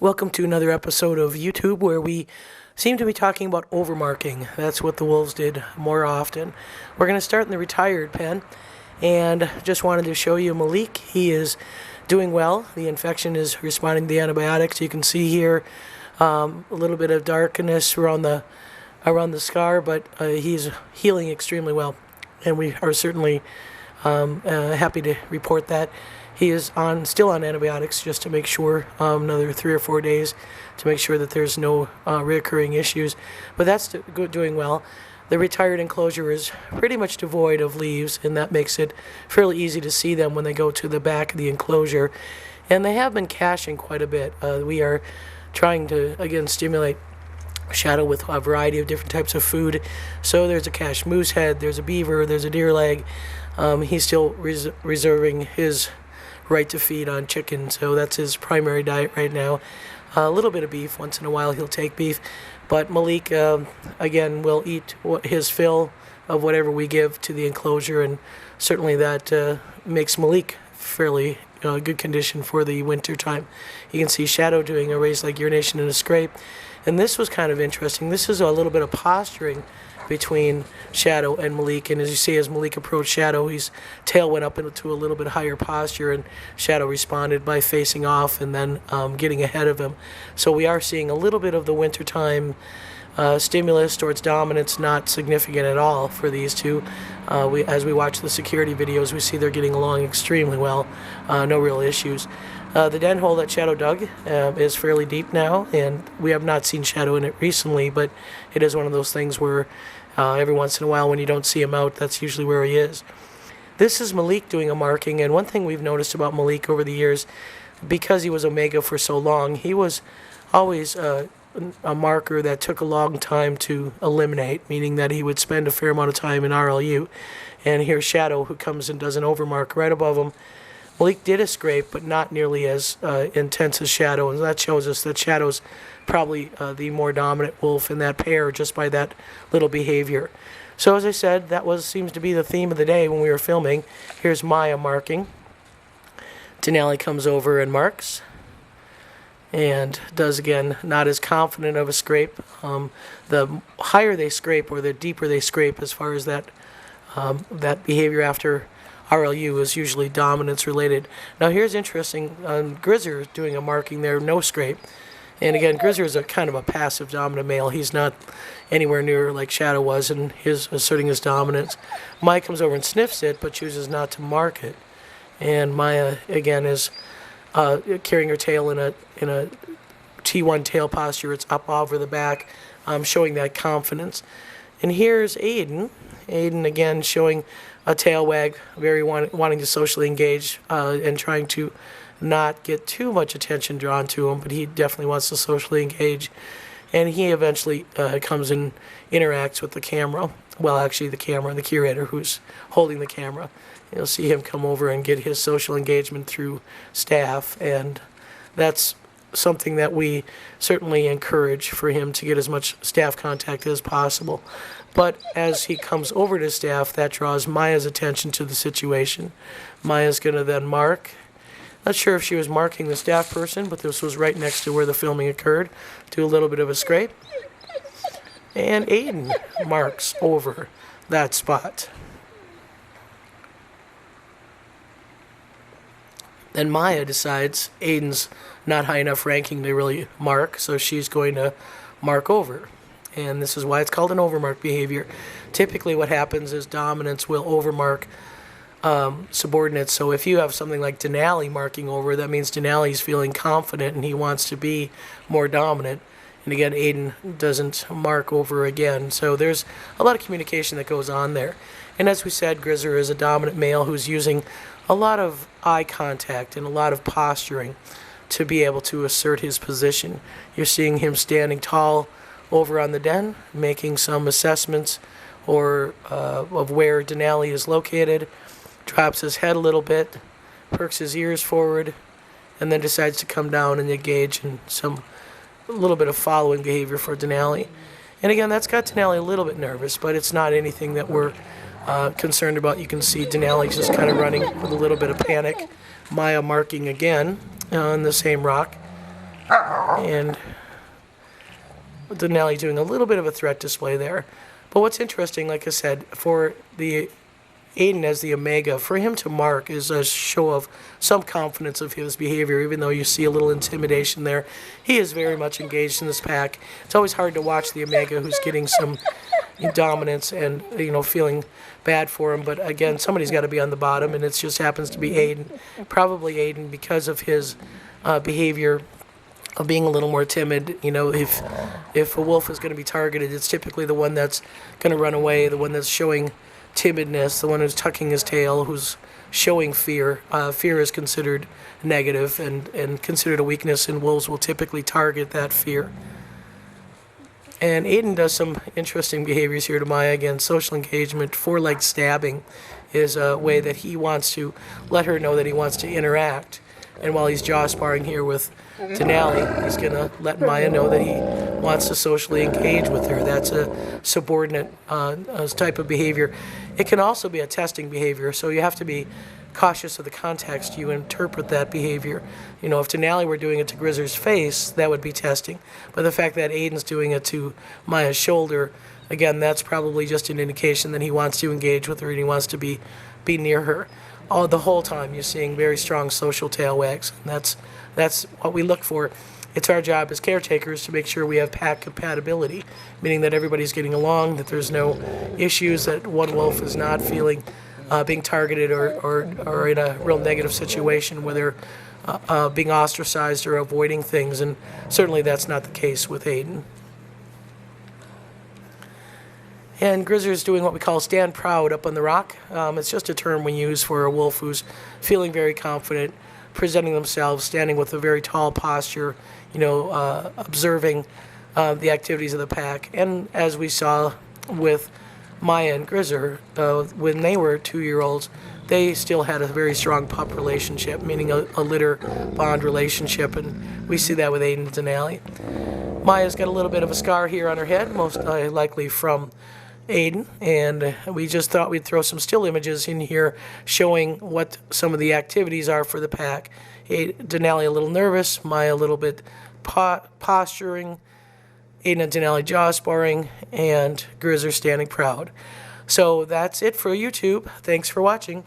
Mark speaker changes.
Speaker 1: Welcome to another episode of YouTube where we seem to be talking about overmarking. That's what the Wolves did more often. We're going to start in the retired pen, and just wanted to show you Malik. He is doing well. The infection is responding to the antibiotics. You can see here a little bit of darkness around the scar, but he's healing extremely well, and we are certainly happy to report that. He is still on antibiotics just to make sure, another 3 or 4 days to make sure that there's no reoccurring issues. But that's doing well. The retired enclosure is pretty much devoid of leaves, and that makes it fairly easy to see them when they go to the back of the enclosure. And they have been caching quite a bit. We are trying to, again, stimulate shadow with a variety of different types of food. So there's a cached moose head, there's a beaver, there's a deer leg. He's still reserving his right to feed on chicken, so that's his primary diet right now. A little bit of beef. Once in a while he'll take beef, but Malik again will eat his fill of whatever we give to the enclosure, and certainly that makes Malik fairly good condition for the winter time. You can see Shadow doing a raised leg urination and a scrape, and this was kind of interesting. This is a little bit of posturing between Shadow and Malik, and as you see, as Malik approached Shadow, his tail went up into a little bit higher posture, and Shadow responded by facing off and then getting ahead of him. So we are seeing a little bit of the wintertime stimulus towards dominance, not significant at all for these two. As we watch the security videos, we see they're getting along extremely well, no real issues. The den hole that Shadow dug is fairly deep now, and we have not seen Shadow in it recently, but it is one of those things where every once in a while when you don't see him out, that's usually where he is. This is Malik doing a marking, and one thing we've noticed about Malik over the years, because he was Omega for so long, he was always a marker that took a long time to eliminate, meaning that he would spend a fair amount of time in RLU. And here's Shadow, who comes and does an overmark right above him. Malik did a scrape, but not nearly as intense as Shadow, and that shows us that Shadow's probably the more dominant wolf in that pair just by that little behavior. So as I said, that seems to be the theme of the day when we were filming. Here's Maya marking. Denali comes over and marks, and does, again, not as confident of a scrape. The higher they scrape, or the deeper they scrape, as far as that behavior after RLU is usually dominance related. Now here's interesting, Grizzer is doing a marking there, no scrape. And again, Grizzer is a kind of a passive dominant male. He's not anywhere near like Shadow was in his asserting his dominance. Maya comes over and sniffs it, but chooses not to mark it. And Maya, again, is carrying her tail in a T1 tail posture. It's up over the back, showing that confidence. And here's Aidan. Aidan, again, showing a tail wag, very wanting to socially engage and trying to not get too much attention drawn to him, but he definitely wants to socially engage. And he eventually comes and interacts with the camera. Well, actually the curator who's holding the camera. You'll see him come over and get his social engagement through staff, and that's something that we certainly encourage, for him to get as much staff contact as possible. But as he comes over to staff, that draws Maya's attention to the situation. Maya's going to then mark. Not sure if she was marking the staff person, but this was right next to where the filming occurred. Do a little bit of a scrape. And Aidan marks over that spot. Then Maya decides Aidan's not high enough ranking to really mark, so she's going to mark over. And this is why it's called an overmark behavior. Typically what happens is dominants will overmark subordinates. So if you have something like Denali marking over, that means Denali's feeling confident and he wants to be more dominant. And again, Aidan doesn't mark over again. So there's a lot of communication that goes on there. And as we said, Grizzer is a dominant male who's using a lot of eye contact and a lot of posturing to be able to assert his position. You're seeing him standing tall over on the den, making some assessments of where Denali is located, drops his head a little bit, perks his ears forward, and then decides to come down and engage in a little bit of following behavior for Denali. And again, that's got Denali a little bit nervous, but it's not anything that we're concerned about. You can see Denali's just kind of running with a little bit of panic. Maya marking again on the same rock. And Denali doing a little bit of a threat display there. But what's interesting, like I said, for the Aidan as the Omega, for him to mark is a show of some confidence of his behavior, even though you see a little intimidation there. He is very much engaged in this pack. It's always hard to watch the Omega who's getting some dominance and, feeling bad for him. But again, somebody's got to be on the bottom, and it just happens to be Aidan. Probably Aidan because of his behavior of being a little more timid. If a wolf is going to be targeted, it's typically the one that's going to run away, the one that's showing timidness, the one who's tucking his tail, who's showing fear. Fear is considered negative and considered a weakness, and wolves will typically target that fear. And Aidan does some interesting behaviors here to Maya. Again, social engagement, four-leg stabbing is a way that he wants to let her know that he wants to interact. And while he's jaw sparring here with Denali, he's going to let Maya know that he wants to socially engage with her. That's a subordinate type of behavior. It can also be a testing behavior, so you have to be cautious of the context you interpret that behavior. If Denali were doing it to Grizzer's face, that would be testing. But the fact that Aidan's doing it to Maya's shoulder, again, that's probably just an indication that he wants to engage with her and he wants to be near her. The whole time you're seeing very strong social tail wags. And that's what we look for. It's our job as caretakers to make sure we have pack compatibility, meaning that everybody's getting along, that there's no issues, that one wolf is not feeling being targeted or in a real negative situation where they're being ostracized or avoiding things. And certainly that's not the case with Aidan. And Grizzer's doing what we call stand proud up on the rock. It's just a term we use for a wolf who's feeling very confident, presenting themselves, standing with a very tall posture, observing the activities of the pack. And as we saw with Maya and Grizzer, when they were 2-year-olds, they still had a very strong pup relationship, meaning a litter bond relationship, and we see that with Aidan and Denali. Maya's got a little bit of a scar here on her head, most likely from Aidan, and we just thought we'd throw some still images in here showing what some of the activities are for the pack. Denali a little nervous, Maya a little bit posturing, Aidan and Denali jaw sparring, and Grizzer standing proud. So that's it for YouTube. Thanks for watching.